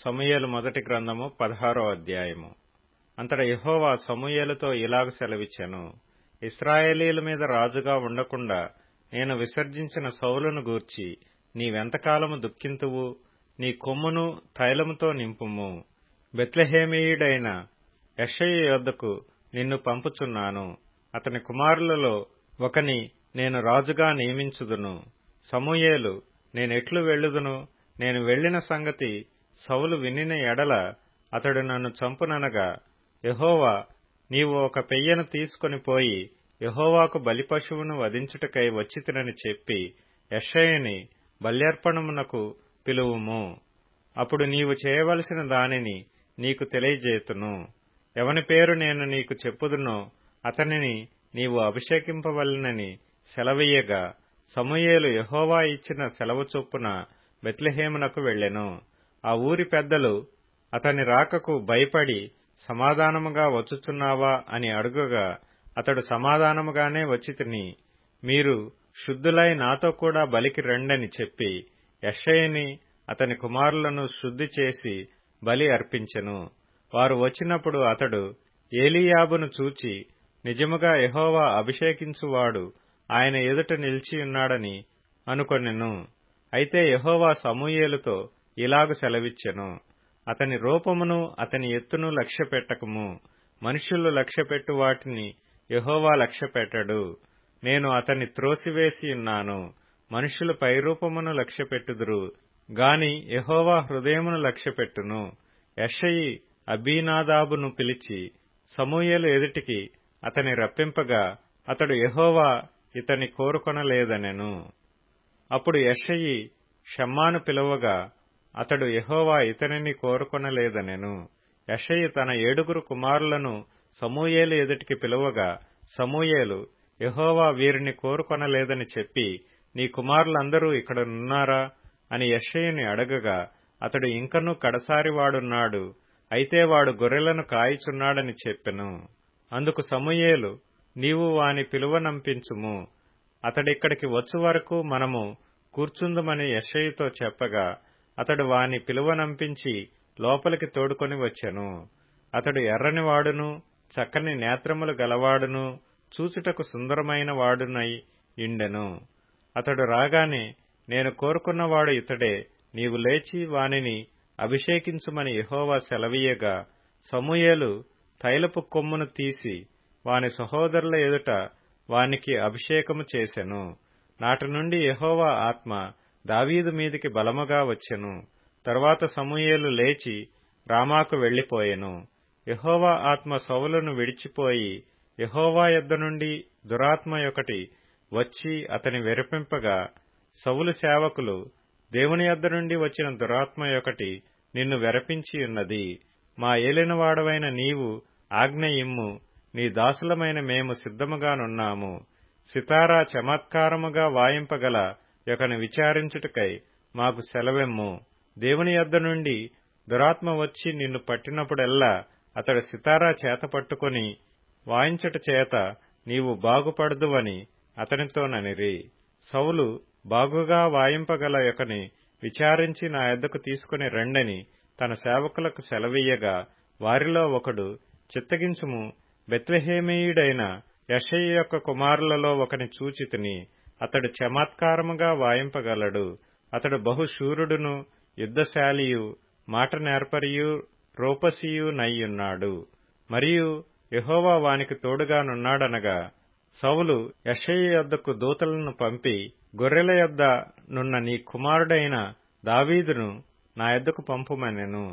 సమూయేలు మొదటి గ్రంథము 16వ అధ్యాయము. అంతటా యెహోవా సమూయేలుతో ఇలాగ సెలవిచ్చెను. ఇశ్రాయేలీయుల మీద రాజుగా ఉండకుండా నేను విసర్జించిన సౌలును గూర్చి నీవెంతకాలము దుఃఖింతువు? నీ కొమ్మును తైలముతో నింపుము. బెత్లెహేమీయుడైన యెషయి యొద్దకు నిన్ను పంపుచున్నాను. అతని కుమారులలో ఒకని నేను రాజుగా నియమించుదును. సమూయేలు, నేనెట్లు వెళ్ళుదును? నేను వెళ్లిన సంగతి సౌలు వినిన ఎడల అతడు నన్ను చంపుననగా, యెహోవా, నీవు ఒక పెయ్యను తీసుకొని పోయి యెహోవాకు బలిపశువును వధించుటకై వచ్చితినని చెప్పి యెషయిని బల్యర్పణమునకు పిలువుము. అప్పుడు నీవు చేయవలసిన దానిని నీకు తెలియజేతును. ఎవని పేరు నేను నీకు చెప్పుదునో అతనిని నీవు అభిషేకింపవలెనని సెలవీయగా, సమూయేలు యెహోవా ఇచ్చిన సెలవు చొప్పున బెత్లెహేమునకు వెళ్ళెను. ఆ ఊరి పెద్దలు అతని రాకకు భయపడి, సమాధానముగా వచ్చుచున్నావా అని అడుగగా, అతడు సమాధానముగానే వచ్చితిని, మీరు శుద్ధులై నాతో కూడా బలికి రండని చెప్పి యెషయిని అతని కుమారులను శుద్ధి చేసి బలి అర్పించెను. వారు వచ్చినప్పుడు అతడు ఏలీయాబును చూచి, నిజముగా యెహోవా అభిషేకించువాడు ఆయన ఎదుట నిలిచియున్నాడని అనుకొనెను. అయితే యెహోవా సమూయేలుతో ఇలాగు సెలవిచ్చెను. అతని రూపమును అతని ఎత్తును లక్ష్యపెట్టకము. మనుష్యులు లక్ష్యపెట్టు వాటిని యెహోవా లక్ష్యపెట్టడు. నేను అతన్ని త్రోసివేసియున్నాను. మనుష్యులు పైరూపమును లక్ష్యపెట్టుదురు గాని యెహోవా హృదయమును లక్ష్యపెట్టును. యెషయి అబీనాదాబును పిలిచి సమూయేలు ఎదుటికి అతని రప్పింపగా, అతడు యెహోవా ఇతని కోరుకొనలేదనెను. అప్పుడు యెషయి షమ్మాను పిలువగా, అతడు యెహోవా ఇతనిని కోరుకొనలేదనెను. యెషయి తన 7 కుమారులను సమూయేలు ఎదుటికి పిలువగా, సమూయేలు, యెహోవా వీరిని కోరుకొనలేదని చెప్పి, నీ కుమారులందరూ ఇక్కడనున్నారా అని యెషయిని అడగగా, అతడు ఇంకనూ కడసారివాడున్నాడు, అయితే వాడు గొర్రెలను కాయుచున్నాడని చెప్పెను. అందుకు సమూయేలు, నీవు వాని పిలువనంపించుము, అతడిక్కడికి వచ్చు వరకు మనము కూర్చుందుమని యెషయితో చెప్పగా, అతడు వాని పిలువనంపించి లోపలికి తోడుకొని వచ్చెను. అతడు ఎర్రనివాడును, చక్కని నేత్రములు గలవాడును, చూచుటకు సుందరమైన వాడునై యుండెను. అతడు రాగానే, నేను కోరుకున్నవాడు ఇతడే, నీవు లేచి వానిని అభిషేకించుమని యెహోవా సెలవీయగా, సమూయేలు తైలపు కొమ్మును తీసి వాని సహోదరుల ఎదుట వానికి అభిషేకము చేసెను. నాటి నుండి యెహోవా ఆత్మ దావీదు మీదికి బలముగా వచ్చెను. తరువాత సమూయేలు లేచి రామాకు వెళ్లిపోయెను. యెహోవా ఆత్మ సౌలును విడిచిపోయి, యెహోవా యొద్ద నుండి దురాత్మ ఒకటి వచ్చి అతని వెరపింపగా, సౌలు సేవకులు, దేవుని యొద్ద నుండి వచ్చిన దురాత్మ ఒకటి నిన్ను వెరపించియున్నది. మా ఏలినవాడవైన నీవు ఆజ్ఞ ఇమ్ము, నీ దాసులమైన మేము సిద్ధముగానున్నాము. సితారా చమత్కారముగా వాయింపగల ఒకని విచారించుటకై మాకు సెలవెమ్ము. దేవుని యొద్ద నుండి దురాత్మ వచ్చి నిన్ను పట్టినప్పుడెల్లా అతడు సితారా చేత పట్టుకొని వాయించుట చేత నీవు బాగుపడదువని అతనితోననిరి. సౌలు బాగుగా వాయింపగల ఒకని విచారించి నా యొద్దకు తీసుకుని రండని తన సేవకులకు సెలవీయగా, వారిలో ఒకడు, చిత్తగించుము, బెత్లెహేమీయుడైన యెషయి యొక్క కుమారులలో ఒకని చూచితిని, అతడు చమత్కారముగా వాయింపగలడు. అతడు బహుశూరుడును, యుద్ధశాలియు, మాట నేర్పరియు, రూపసియు నయ్యున్నాడు. మరియు యెహోవా వానికి తోడుగానున్నాడనగా, సౌలు యెషయి యొద్దకు దూతలను పంపి, గొర్రెల యొద్ద నున్న నీ కుమారుడైన దావీదును నా యొద్దకు పంపుమనెను.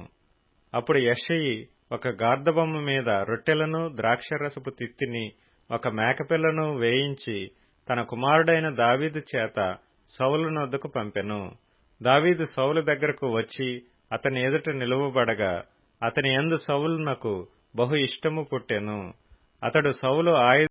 అప్పుడు యెషయి ఒక గార్ధబొమ్మ మీద రొట్టెలను, ద్రాక్షరసపు తిత్తిని, ఒక మేకపిల్లను వేయించి తన కుమారుడైన దావీదు చేత సౌలునొద్దకు పంపెను. దావీదు సౌలు దగ్గరకు వచ్చి అతని ఎదుట నిలువబడగా, అతని యందు సౌలునకు బహు ఇష్టము పుట్టెను. అతడు సౌలు